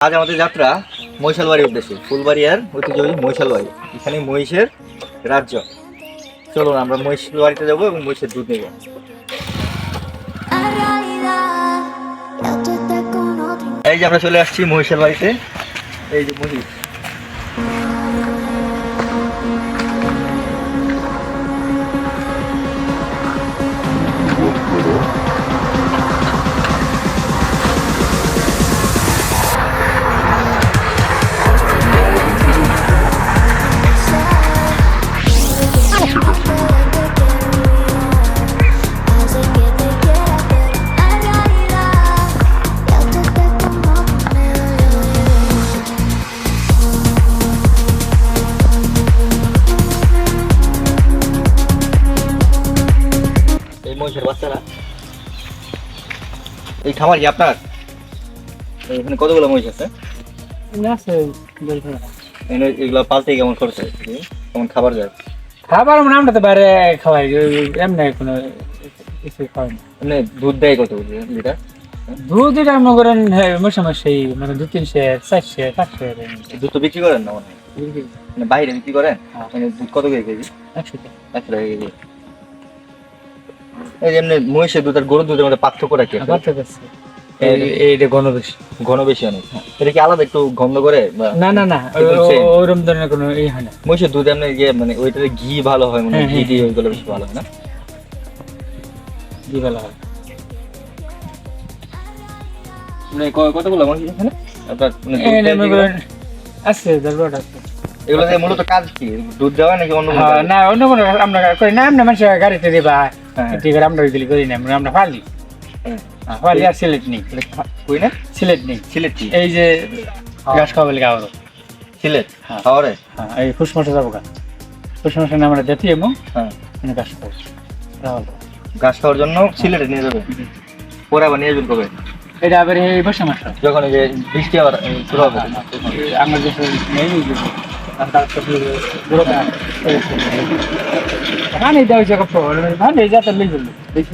আজ আমাদের যাত্রা মহিষালবাড়ির উদ্দেশ্যে। ফুলবাড়ি আর ঐতিহ্যবাহী মহিষালবাড়ি, এখানে মহিষের রাজ্য। চলুন আমরা মহিষালবাড়িতে যাবো এবং মহিষের দুধ নেব। এই যে আমরা চলে আসছি মহিষালবাড়িতে। এই যে মহিষ, মহিষের বাচ্চারা। এই খামার কি আপনার? এখানে কতগুলো মহিষ আছে? এগুলো পালতে কেমন খরচ হয়, কেমন খাবার যায়? খাবার মানে আমরা তো বাইরে খাওয়াই, এমনি কোনো কিছু খাওয়াই না। এমনি দুধ দেয় কত লিটার? দুধ এটা মনে করেন মশা মাসে মানে 200-300-400 500 দুধ তো বিক্রি করেন না মানে বাইরে বিক্রি করেন? মানে দুধ কত করে কেজি? 100 টাকা। 100 টাকা কেজি। এই এমনি মহিষের দুধ আর গরুর দুধের মধ্যে পার্থক্যটা কি? এইটা ঘন বেশি অনেক। এটা কি আলাদা একটু গন্ধ করে? না না না, ওরকম ধরনের কোনো এই হয় না। মহিষের দুধ এমনি গিয়ে মানে ওইটাতে ঘি ভালো হয়, মানে ঘি দিয়ে ওইগুলো বেশি ভালো হয় না? ঘি ভালো হয়। মানে কতগুলো মহিষ এখানে আপনার? আছে দরবার আছে। এগুলো দিয়ে মূলত কাজ কি? দুধ দেওয়া নাকি অন্য কোনো কাজ? না অন্য কোনো আমরা করি না। আমরা মানুষ গাড়িতে দিবা ঠিক আছে, আমরা ওইগুলি করি না। আমরা ফালি ফালি আর সিলেট নেই। কই না? সিলেট নেই। সিলেট কি? এই যে ঘাস খাওয়া বলে খাওয়াবো সিলেট খাওয়ারে? হ্যাঁ, এই ফুসমসে যাবো গা। ফুসমসে আমরা দেখি এবং হ্যাঁ ঘাস খাবো। ঘাস খাওয়ার জন্য সিলেটে নিয়ে যাবে। পরে আবার নিয়ে যাবেন কবে? এটা আবার এই বসে মাস যখন এই যে বৃষ্টি আবার শুরু হবে। আমরা যে নেই পানি দেওয়া জায়গা পানি যাতে নিয়ে যাবো।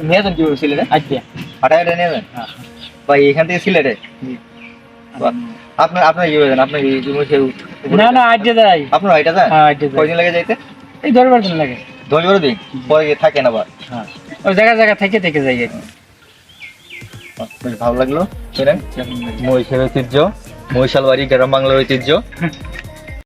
নিয়ে যান কিভাবে সিলেটে? আচ্ছা হাটায় নিয়ে যান ভাই এখান থেকে সিলেটে? আপনার আপনার কি বলেন? আপনার না না আজকে যাই। আপনার এটা যান? কয়দিন লাগে যাইতে? এই 10-12 দিন লাগে। 10-12 দিন পরে গিয়ে থাকেন আবার? হ্যাঁ, ওই জায়গা থেকে যাই আর কি। বেশ ভালো লাগলো। মহিষের ঐতিহ্য, মহিষালবাড়ি গ্রাম বাংলার ঐতিহ্য।